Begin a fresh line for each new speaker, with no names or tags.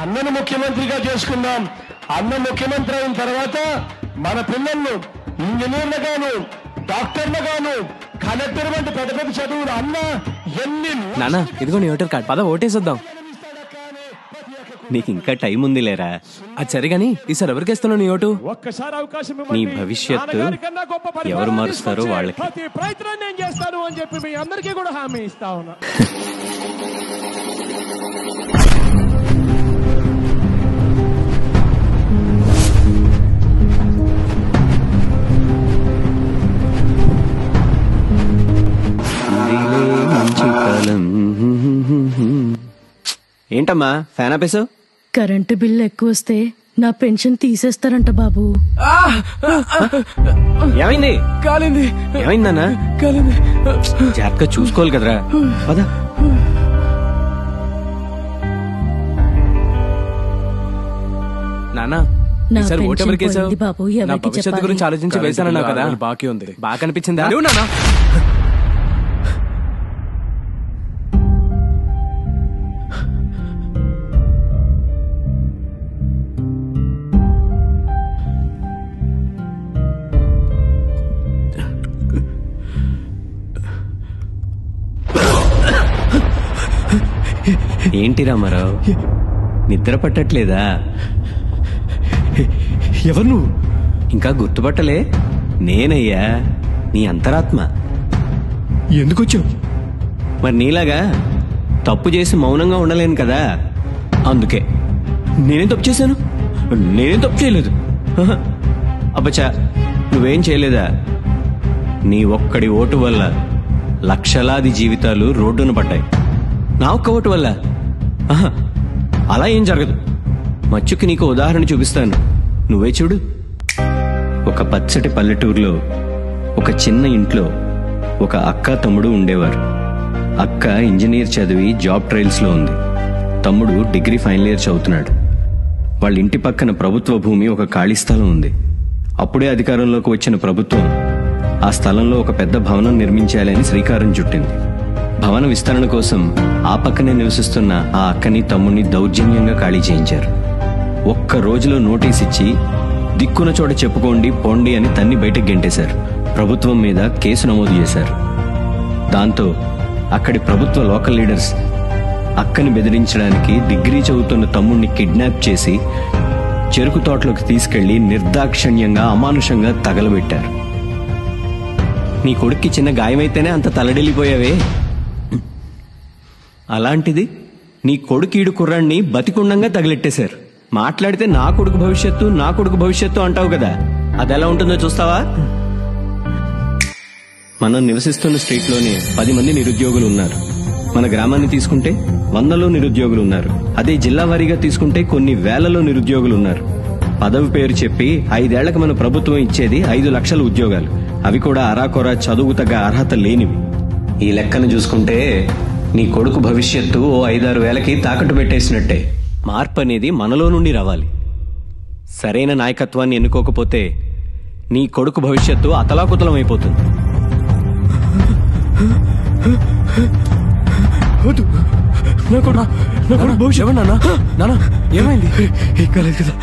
అన్నను ముఖ్యమంత్రిగా చేసుకుందాం. అన్న ముఖ్యమంత్రి అయిన తర్వాత మన పిల్లలను ఇంజనీర్లుగాను, డాక్టర్లుగాను, కలెక్టర్ వంటి పెద్ద పెద్ద చదువులు అన్న ఎన్ని.
నానా ఇదిగో నీ ఓటర్ కార్డ్, పద ఓటేసొద్దాం.
నీకు ఇంకా టైం ఉంది లేరా.
అది సరిగాని ఈసారి ఎవరికేస్తున్నావు నీ ఓటు?
ఒక్కసారి అవకాశం
నీ భవిష్యత్తు ఎవరు మారుస్తారో వాళ్ళకి.
ప్రతి ప్రయత్నం నేను చేస్తాను అని చెప్పి మీ అందరికీ కూడా హామీ ఇస్తా ఉన్నా.
ఏంటమ్మా ఫ్యాన్ ఆపేసావు?
కరెంటు బిల్లు ఎక్కువ వస్తే నా పెన్షన్ తీసేస్తారంట బాబు.
ఏమైంది?
కాలింది.
ఏమైందన్నా?
కాలింది.
జాగ్రత్తగా చూసుకోవాలి కదరా. పద.
నానా
నా
ఈసారి ఓటు
పెన్షన్
ఎవరికేసావు?
పోయింది బాబు,
నా
ఎవరికి
భవిష్యత్తు
చెప్పాలి?
గురించి ఆలోచించి వేశానన్నా కదా. బాకీ ఉంది. బాగా అనిపించిందా? నువ్వు నానా
ఏంటి రామారావు, నిద్ర పట్టట్లేదా?
ఎవరు నువ్వు?
ఇంకా గుర్తుపట్టలే? నేనయ్యా, నీ అంతరాత్మ.
ఎందుకు వచ్చావు?
మరి నీలాగా తప్పు చేసి మౌనంగా ఉండలేను కదా, అందుకే. నేనేం తప్పు చేశాను? నేనేం తప్పు చేయలేదు. అబ్బచ్చా, నువ్వేం చేయలేదా? నీ ఒక్కడి ఓటు వల్ల లక్షలాది జీవితాలు రోడ్డున పడ్డాయి. నా ఒక్క ఓటు వల్ల అలా ఏం జరగదు. మచ్చుకి నీకు ఉదాహరణ చూపిస్తాను, నువ్వే చూడు. ఒక పచ్చటి పల్లెటూరులో ఒక చిన్న ఇంట్లో ఒక అక్క తమ్ముడు ఉండేవారు. అక్క ఇంజనీర్ చదివి జాబ్ ట్రయల్స్లో ఉంది. తమ్ముడు డిగ్రీ ఫైనల్ ఇయర్ చదువుతున్నాడు. వాళ్ళ ఇంటి పక్కన ప్రభుత్వ భూమి ఒక ఖాళీ స్థలం ఉంది. అప్పుడే అధికారంలోకి వచ్చిన ప్రభుత్వం ఆ స్థలంలో ఒక పెద్ద భవనం నిర్మించాలని శ్రీకారం చుట్టింది. భవన విస్తరణ కోసం ఆ పక్కనే నివసిస్తున్న ఆ అక్కని తమ్ముడిని దౌర్జన్యంగా ఖాళీ చేయించారు. ఒక్క రోజులో నోటీస్ ఇచ్చి దిక్కున చోట చెప్పుకోండి పోండి అని తన్ని బయటకు గెంటేశారు. ప్రభుత్వం మీద కేసు నమోదు చేశారు. దాంతో అక్కడి ప్రభుత్వ లోకల్ లీడర్స్ అక్కని బెదిరించడానికి డిగ్రీ చదువుతున్న తమ్ముడిని కిడ్నాప్ చేసి చెరుకు తోటలోకి తీసుకెళ్లి నిర్దాక్షిణ్యంగా అమానుషంగా తగలబెట్టారు. నీ కొడుక్కి చిన్న గాయమైతేనే అంత తలడెళ్ళిపోయావే, అలాంటిది నీ కొడుకీడు కుర్రాన్ని బతికుండంగా తగిలెట్టేశారు. మాట్లాడితే నా కొడుకు భవిష్యత్తు, నా కొడుకు భవిష్యత్తు అంటావు కదా, అది ఎలా ఉంటుందో చూస్తావా? మనం నివసిస్తున్న స్ట్రీట్లోనే 10 మంది నిరుద్యోగులు ఉన్నారు. మన గ్రామాన్ని తీసుకుంటే 100లో నిరుద్యోగులు ఉన్నారు. అదే జిల్లా వారీగా తీసుకుంటే కొన్ని వేలలో నిరుద్యోగులు ఉన్నారు. పదవి పేరు చెప్పి 5 ఏళ్లకు మన ప్రభుత్వం ఇచ్చేది 5 లక్షల ఉద్యోగాలు. అవి కూడా అరాకొరా చదువు తగ్గ అర్హత లేనివి. ఈ లెక్కను చూసుకుంటే నీ కొడుకు భవిష్యత్తు ఓ 5-6 వేలకి తాకట్టు పెట్టేసినట్టే. మార్పు అనేది మనలో నుండి రావాలి. సరైన నాయకత్వాన్ని ఎన్నుకోకపోతే నీ కొడుకు భవిష్యత్తు అతలాకుతలం అయిపోతుంది.
భవిష్యత్తు నానా ఏమైంది?
ఎక్కలేదు కదా.